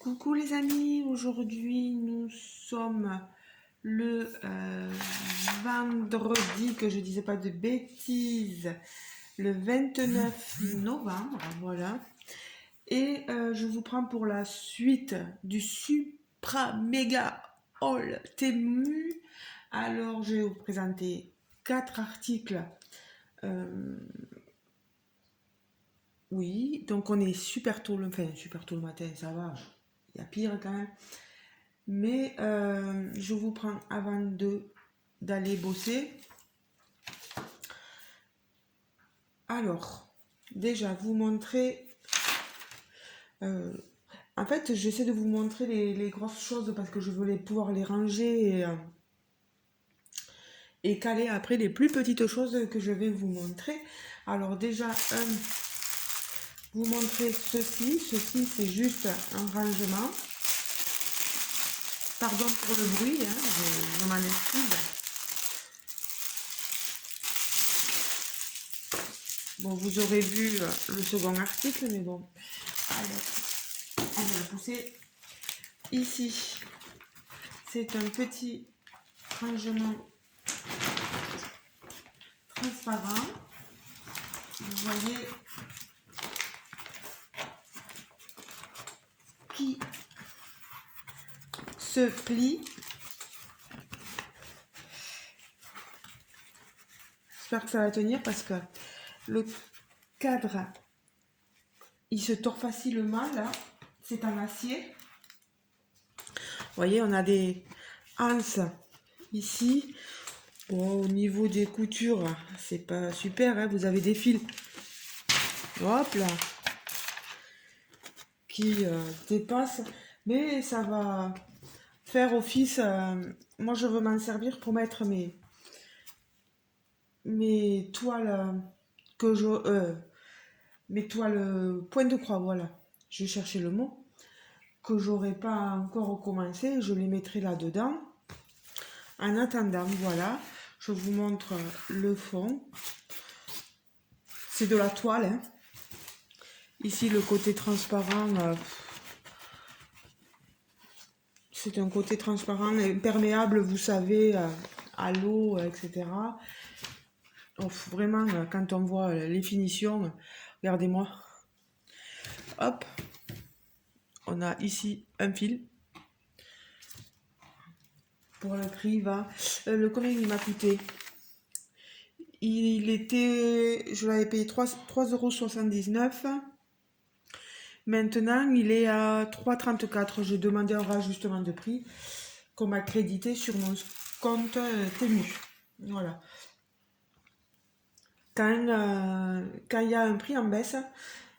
Coucou les amis, aujourd'hui nous sommes le vendredi, que je disais pas de bêtises, le 29 novembre, voilà. Et je vous prends pour la suite du Supra Méga Haul Temu. Alors je vais vous présenter 4 articles. Oui, donc on est super tôt le matin, ça va, il y a pire quand même. Mais je vous prends avant d'aller bosser. Alors, déjà, vous montrer... en fait, j'essaie de vous montrer les grosses choses parce que je voulais pouvoir les ranger et caler après les plus petites choses que je vais vous montrer. Alors déjà, vous montrer ceci. Ceci, c'est juste un rangement. Pardon pour le bruit, hein, je m'en excuse. Bon, vous aurez vu le second article, mais bon. Alors, on va le pousser. Ici, c'est un petit rangement transparent. Vous voyez, qui se plie. J'espère que ça va tenir parce que le cadre, il se tord facilement là. C'est en acier. Vous voyez, on a des anses ici. Bon, au niveau des coutures, c'est pas super, hein. Vous avez des fils, hop là, qui dépassent, mais ça va faire office. Moi, je veux m'en servir pour mettre mes toiles que je mes toiles point de croix, voilà. Je vais chercher le mot que j'aurais pas encore commencé. Je les mettrai là-dedans. En attendant, voilà, je vous montre le fond. C'est de la toile, hein. Ici, le côté transparent, c'est un côté transparent, imperméable, vous savez, à l'eau, etc. Oh, vraiment, quand on voit les finitions, regardez-moi. Hop, on a ici un fil. Pour le prix, va. Le combien il m'a coûté? Il était, je l'avais payé 3,79 €. Maintenant, il est à 3,34 €. J'ai demandé un rajustement de prix qu'on m'a crédité sur mon compte Temu. Voilà. Quand il y a un prix en baisse,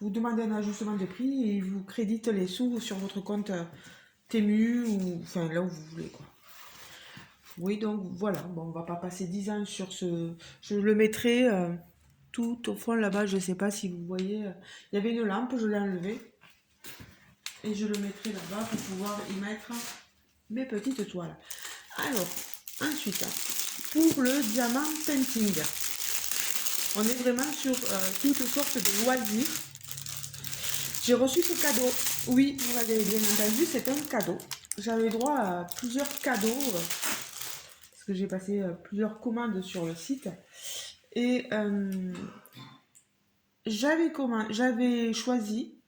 vous demandez un ajustement de prix et ils vous créditent les sous sur votre compte Temu ou enfin là où vous voulez, quoi. Oui, donc voilà, bon, on va pas passer 10 ans sur ce... Je le mettrai tout au fond là-bas, je sais pas si vous voyez. Il y avait une lampe, je l'ai enlevée. Et je le mettrai là-bas pour pouvoir y mettre mes petites toiles. Alors, ensuite, pour le diamant painting, on est vraiment sur toutes sortes de loisirs. J'ai reçu ce cadeau. Oui, vous l'avez bien entendu, c'est un cadeau. J'avais droit à plusieurs cadeaux parce que j'ai passé plusieurs commandes sur le site. Et j'avais choisi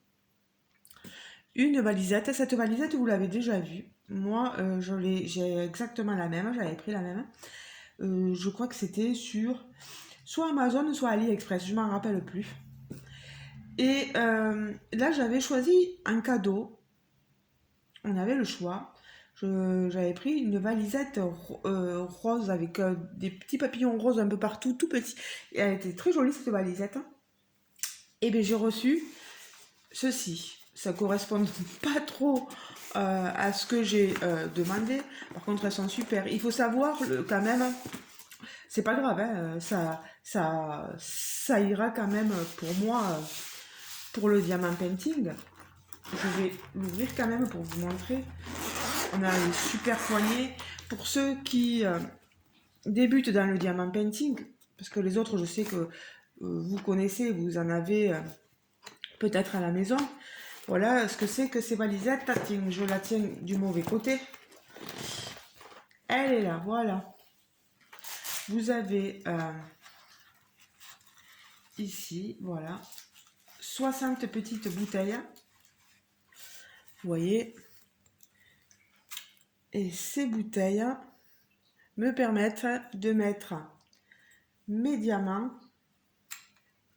une valisette. Cette valisette, vous l'avez déjà vue. Moi, j'ai exactement la même. J'avais pris la même. Je crois que c'était sur soit Amazon, soit AliExpress. Je m'en rappelle plus. Et là, j'avais choisi un cadeau. On avait le choix. J'avais pris une valisette rose avec des petits papillons roses un peu partout, tout petit. Et elle était très jolie, cette valisette. Et bien, j'ai reçu ceci. Ça correspond pas trop à ce que j'ai demandé. Par contre, elles sont super. Il faut savoir quand même, c'est pas grave, hein, ça ira quand même pour moi, pour le diamant painting. Je vais l'ouvrir quand même pour vous montrer. On a une super poignée. Pour ceux qui débutent dans le diamant painting, parce que les autres, je sais que vous connaissez, vous en avez peut-être à la maison. Voilà ce que c'est que ces valisettes. Tiens, je la tiens du mauvais côté. Elle est là, voilà. Vous avez ici, voilà, 60 petites bouteilles. Vous voyez. Et ces bouteilles me permettent de mettre mes diamants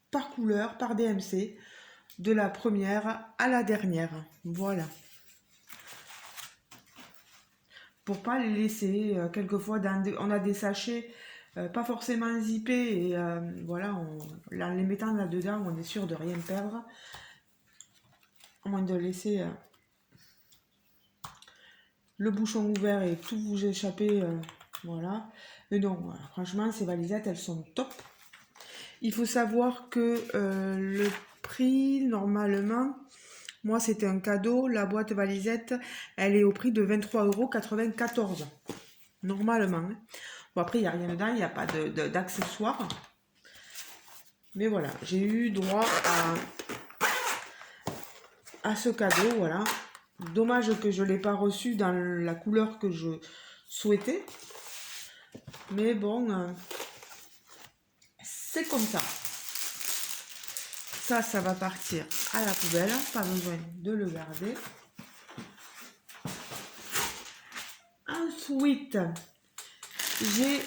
par couleur, par DMC, de la première à la dernière. Voilà. Pour pas les laisser, quelquefois, on a des sachets pas forcément zippés, et voilà, les mettant là-dedans, on est sûr de rien perdre. À moins de laisser le bouchon ouvert et tout vous échapper, voilà. Mais non, franchement, ces valisettes, elles sont top. Il faut savoir que le prix, normalement, moi c'était un cadeau, la boîte valisette, elle est au prix de 23,94 €. Normalement. Hein. Bon, après, il n'y a rien dedans, il n'y a pas d'accessoires. Mais voilà, j'ai eu droit à ce cadeau, voilà. Dommage que je ne l'ai pas reçu dans la couleur que je souhaitais. Mais bon, c'est comme ça. Ça va partir à la poubelle, pas besoin de le garder. Ensuite, j'ai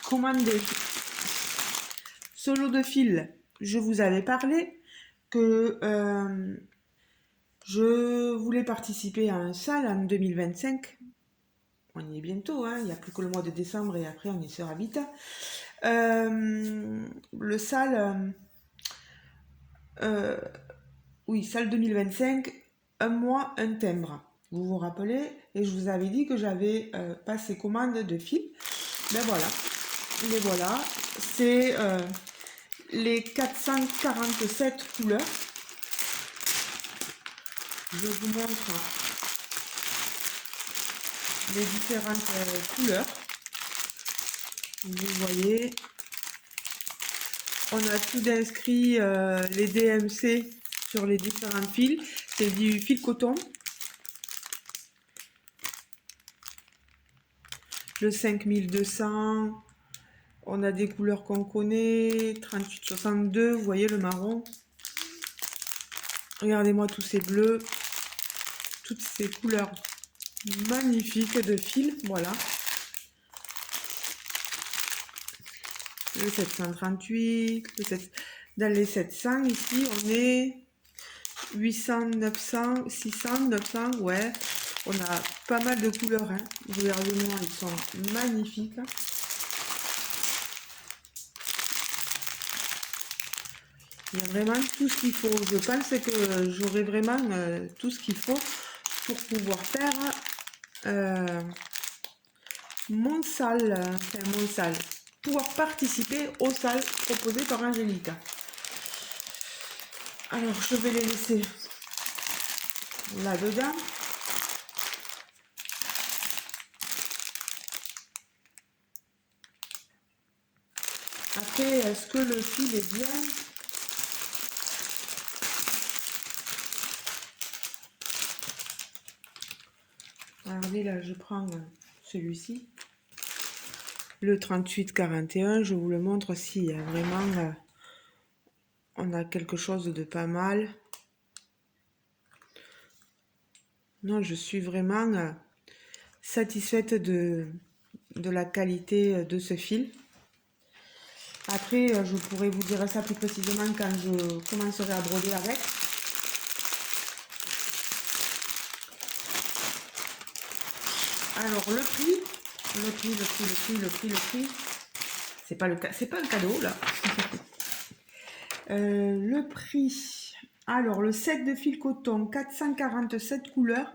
commandé ce lot de fil. Je vous avais parlé que je voulais participer à un SAL en 2025. On y est bientôt, hein, il n'y a plus que le mois de décembre et après on y sera vite. Le SAL, oui, SAL 2025, un mois, un timbre. Vous vous rappelez? Et je vous avais dit que j'avais passé commande de fil. Ben voilà, les voilà. C'est les 447 couleurs. Je vous montre les différentes couleurs. Vous voyez, on a tout d'inscrit, les DMC sur les différents fils. C'est du fil coton. Le 5200, on a des couleurs qu'on connaît, 3862, vous voyez le marron. Regardez-moi tous ces bleus, toutes ces couleurs magnifiques de fil, voilà. Le 738, dans les 700 ici, on est 800, 900, 600, 900, ouais. On a pas mal de couleurs, hein. Regardez-moi, ils sont magnifiques. Il y a vraiment tout ce qu'il faut. Je pense que j'aurai vraiment tout ce qu'il faut pour pouvoir faire mon SAL, pouvoir participer au SAL proposé par Angélique. Alors, je vais les laisser là-dedans. Après, est-ce que le fil est bien? Regardez, là, je prends celui-ci. Le 3841, je vous le montre si vraiment on a quelque chose de pas mal. Non, je suis vraiment satisfaite de la qualité de ce fil. Après, je pourrais vous dire ça plus précisément quand je commencerai à broder avec. Alors, le prix, c'est pas un cadeau, là. Le prix, alors, le set de fil coton, 447 couleurs,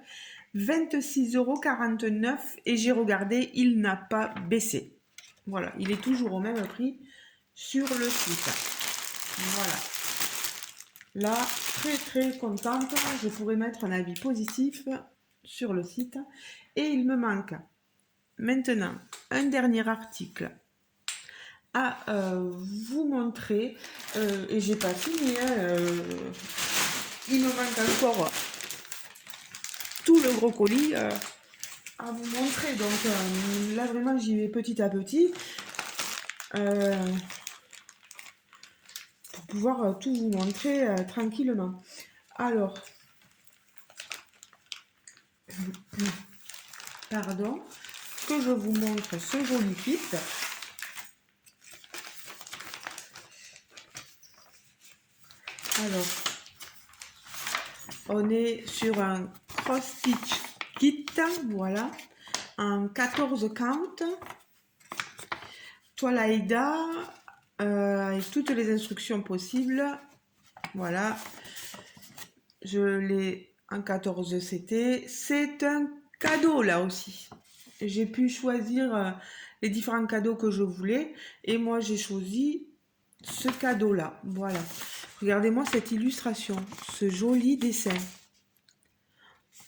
26,49 € et j'ai regardé, il n'a pas baissé. Voilà, il est toujours au même prix sur le site. Voilà. Là, très très contente, je pourrais mettre un avis positif sur le site. Et il me manque maintenant un dernier article à vous montrer. Et j'ai pas fini, il me manque encore tout le gros colis à vous montrer. Donc là, vraiment, j'y vais petit à petit pour pouvoir tout vous montrer tranquillement. Alors, pardon, que je vous montre ce joli kit. Alors, on est sur un cross-stitch kit, voilà, en 14 count, toile Aïda, avec toutes les instructions possibles, voilà, je l'ai en 14 CT, c'est un cadeau là aussi. J'ai pu choisir les différents cadeaux que je voulais, et moi j'ai choisi ce cadeau là, voilà. Regardez-moi cette illustration, ce joli dessin.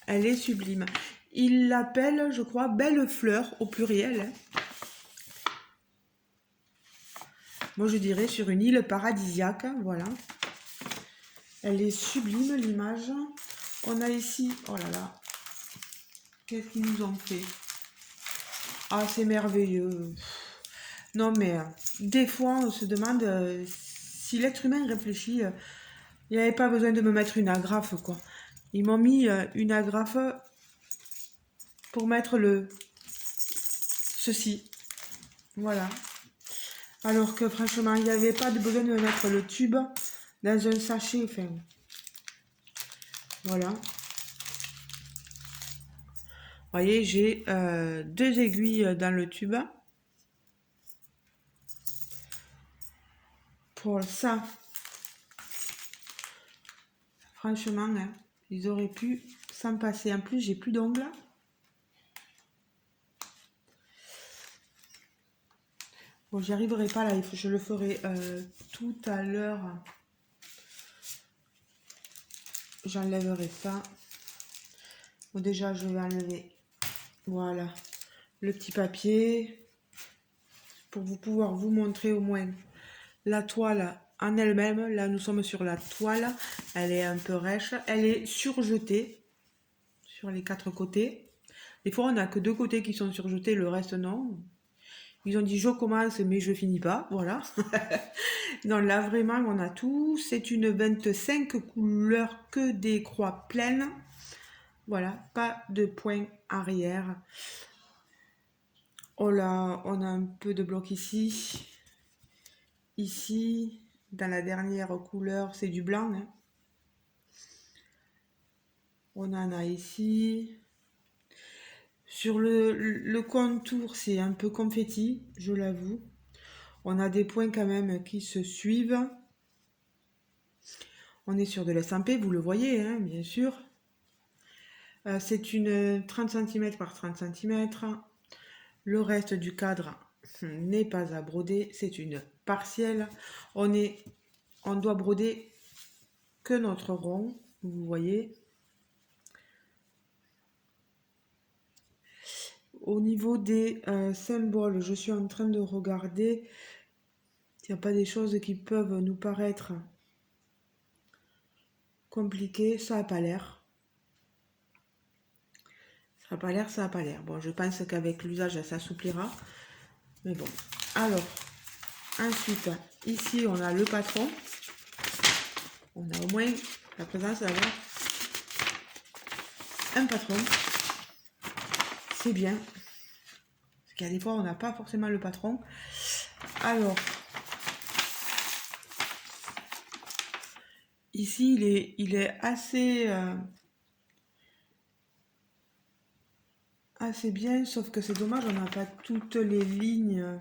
Elle est sublime. Il l'appelle, je crois, Belle Fleur au pluriel. Moi, je dirais sur une île paradisiaque. Voilà. Elle est sublime, l'image. On a ici... Oh là là. Qu'est-ce qu'ils nous ont fait? Ah, c'est merveilleux. Non, mais des fois, on se demande si l'être humain réfléchit. Il n'y avait pas besoin de me mettre une agrafe, quoi. Ils m'ont mis une agrafe pour mettre ceci. Voilà. Alors que franchement, il n'y avait pas de besoin de mettre le tube dans un sachet. Enfin, voilà. Vous voyez, j'ai 2 aiguilles dans le tube. Pour ça, franchement, hein, ils auraient pu s'en passer. En plus, j'ai plus d'ongles. Bon, j'y arriverai pas là. Je le ferai tout à l'heure. J'enlèverai ça. Bon, déjà, je vais enlever, voilà, le petit papier pour vous pouvoir vous montrer au moins la toile en elle-même. Là, nous sommes sur la toile. Elle est un peu rêche. Elle est surjetée sur les 4 côtés. Des fois, on n'a que 2 côtés qui sont surjetés, le reste non. Ils ont dit je commence mais je finis pas, voilà. Non, là vraiment on a tout. C'est une 25 couleurs, que des croix pleines. Voilà, pas de point arrière. Oh là, on a un peu de bloc ici. Ici, dans la dernière couleur, c'est du blanc, hein. On en a ici. Sur le contour, c'est un peu confetti, je l'avoue. On a des points quand même qui se suivent. On est sur de l'estampé, vous le voyez, hein, bien sûr. C'est une 30 cm par 30 cm. Le reste du cadre n'est pas à broder, c'est une partielle. On doit broder que notre rond, vous voyez. Au niveau des symboles, je suis en train de regarder s'il n'y a pas des choses qui peuvent nous paraître compliquées. Ça n'a pas l'air. Ça n'a pas l'air, ça n'a pas l'air. Bon, je pense qu'avec l'usage, ça s'assouplira. Mais bon. Alors, ensuite, ici, on a le patron. On a au moins la présence d'avoir un patron. C'est bien. Parce qu'il y a des fois, on n'a pas forcément le patron. Alors, ici, il est assez, assez bien, sauf que c'est dommage, on n'a pas toutes les lignes.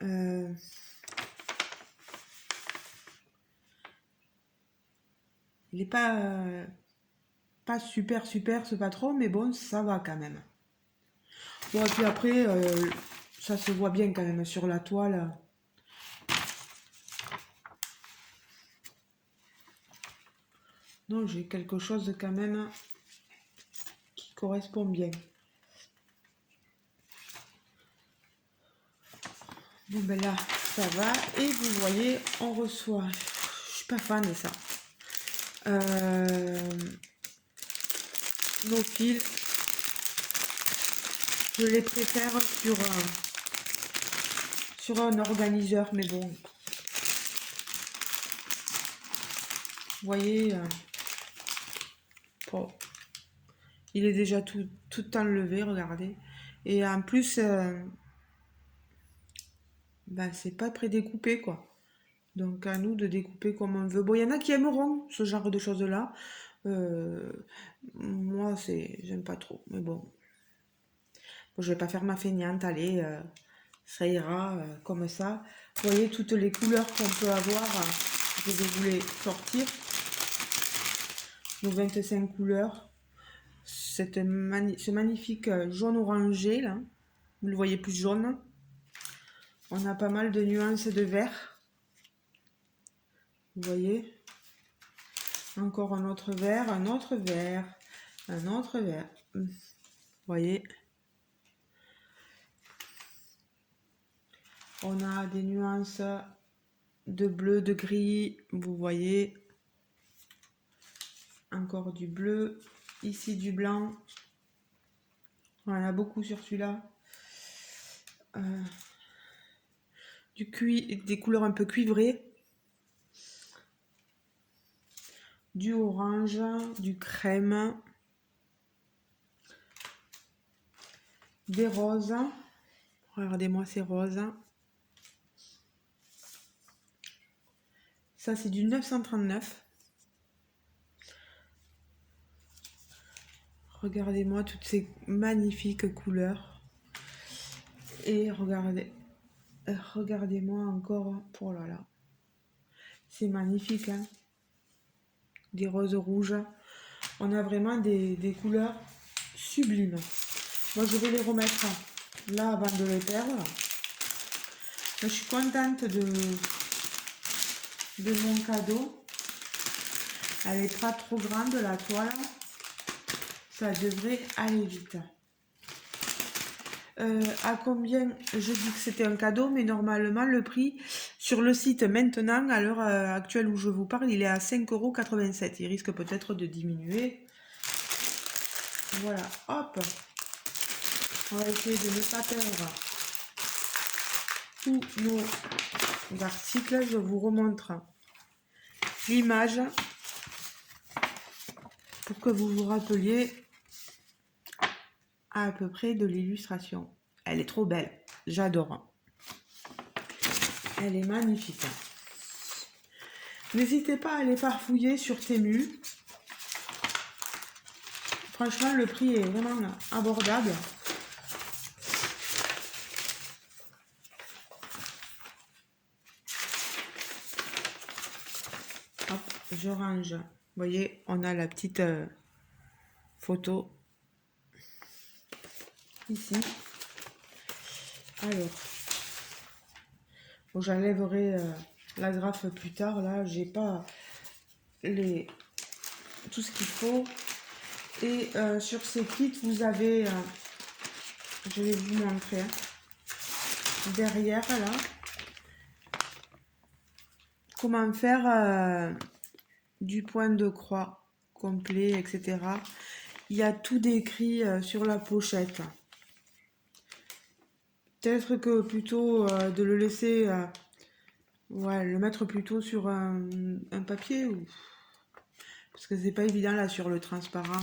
Il n'est pas super ce patron, mais bon, ça va quand même. Bon, et puis après, ça se voit bien quand même sur la toile. Donc j'ai quelque chose quand même qui correspond bien. Bon ben là, ça va. Et vous voyez, on reçoit... Je suis pas fan de ça. Euh, nos fils, je les préfère sur un organiseur, mais bon, vous voyez, bon, il est déjà tout enlevé, regardez. Et en plus, ben, c'est pas prédécoupé, quoi. Donc à nous de découper comme on veut. Bon, il y en a qui aimeront ce genre de choses-là. Euh, moi, j'aime pas trop. Mais bon, je vais pas faire ma feignante. Allez, ça ira comme ça. Vous voyez toutes les couleurs qu'on peut avoir. Je vais vous les sortir. Nos 25 couleurs. Ce magnifique jaune orangé là. Vous le voyez plus jaune. On a pas mal de nuances de vert. Vous voyez? Encore un autre vert, un autre vert, un autre vert. Vous voyez? On a des nuances de bleu, de gris. Vous voyez? Encore du bleu. Ici du blanc. On en a beaucoup sur celui-là. Des couleurs un peu cuivrées. Du orange, du crème. Des roses. Regardez-moi ces roses. Ça, c'est du 939. Regardez-moi toutes ces magnifiques couleurs. Et regardez-moi encore. Oh là là. C'est magnifique, hein. Des roses rouges. On a vraiment des couleurs sublimes. Moi, je vais les remettre là avant de les perdre. Je suis contente de mon cadeau. Elle n'est pas trop grande, la toile. Ça devrait aller vite. À combien? Je dis que c'était un cadeau, mais normalement le prix sur le site maintenant, à l'heure actuelle où je vous parle, il est à 5,87 €. Il risque peut-être de diminuer. Voilà, hop. On va essayer de ne pas perdre tous nos articles. Je vous remontre l'image pour que vous vous rappeliez à peu près de l'illustration. Elle est trop belle, j'adore. Elle est magnifique. N'hésitez pas à aller farfouiller sur Temu. Franchement, le prix est vraiment abordable. Hop, je range. Vous voyez, on a la petite photo ici. Alors, bon, j'enlèverai l'agrafe plus tard. Là, j'ai pas tout ce qu'il faut. Et sur ces kits, vous avez, je vais vous montrer, derrière là, comment faire du point de croix complet, etc. Il y a tout décrit sur la pochette. Peut-être que plutôt de le laisser, ouais, le mettre plutôt sur un papier, parce que c'est pas évident là sur le transparent.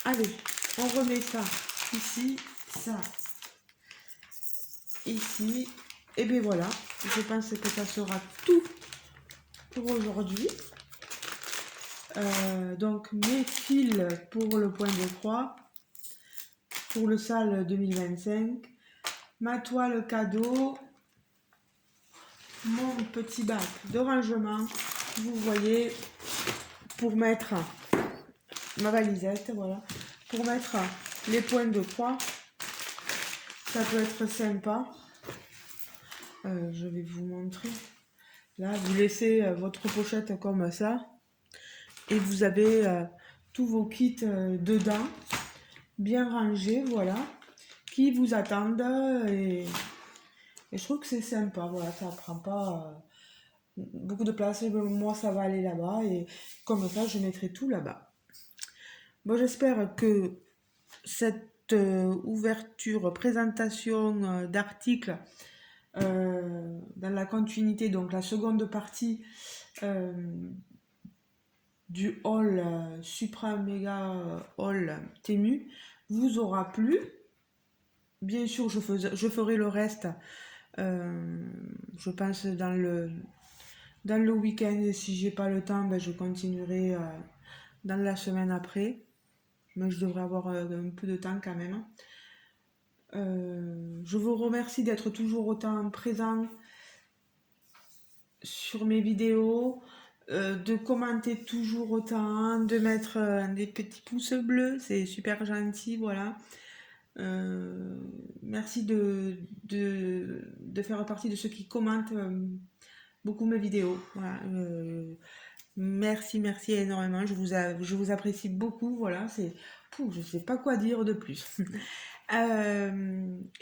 Allez, on remet ça ici, ça ici, et bien voilà, je pense que ça sera tout pour aujourd'hui. Donc mes fils pour le point de croix, pour le SAL 2025, ma toile cadeau, mon petit bac de rangement, vous voyez, pour mettre ma valisette, voilà, pour mettre les points de croix. Ça peut être sympa. Je vais vous montrer. Là, vous laissez votre pochette comme ça. Et vous avez tous vos kits dedans, bien rangés, voilà, qui vous attendent. Et je trouve que c'est sympa. Voilà, ça prend pas beaucoup de place. Et ben, moi, ça va aller là-bas. Et comme ça, je mettrai tout là-bas. Bon, j'espère que cette ouverture, présentation d'articles dans la continuité, donc la seconde partie euh, du hall Supra Mega Hall Temu vous aura plu. Bien sûr, je ferai le reste, je pense, dans le week-end. Et si j'ai pas le temps, ben, je continuerai dans la semaine après. Mais je devrais avoir un peu de temps quand même. Je vous remercie d'être toujours autant présent sur mes vidéos, de commenter toujours autant, de mettre des petits pouces bleus, c'est super gentil, voilà. Merci de faire partie de ceux qui commentent beaucoup mes vidéos. Voilà. Merci, merci énormément. Je vous apprécie beaucoup. Voilà, je sais pas quoi dire de plus.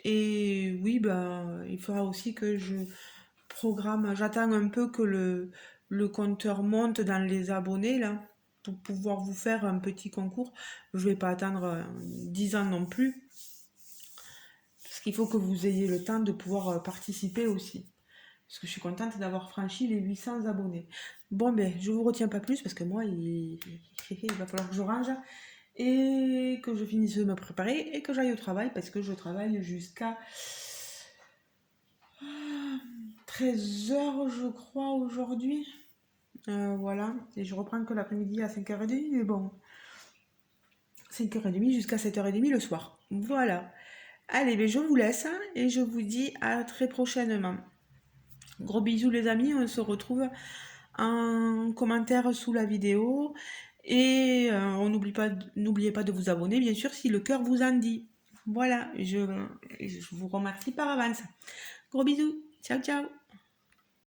Et oui, ben, il faudra aussi que je programme. J'attends un peu que le compteur monte dans les abonnés là pour pouvoir vous faire un petit concours. Je vais pas attendre 10 ans non plus. Parce qu'il faut que vous ayez le temps de pouvoir participer aussi. Parce que je suis contente d'avoir franchi les 800 abonnés. Bon, ben, je vous retiens pas plus parce que moi, il va falloir que je range et que je finisse de me préparer et que j'aille au travail parce que je travaille jusqu'à 13h, je crois, aujourd'hui. Voilà. Et je reprends que l'après-midi à 5h30, mais bon, 5h30 jusqu'à 7h30 le soir. Voilà. Allez, ben je vous laisse hein, et je vous dis à très prochainement. Gros bisous les amis, on se retrouve en commentaire sous la vidéo et n'oubliez pas de vous abonner bien sûr si le cœur vous en dit. Voilà, je vous remercie par avance. Gros bisous, ciao ciao.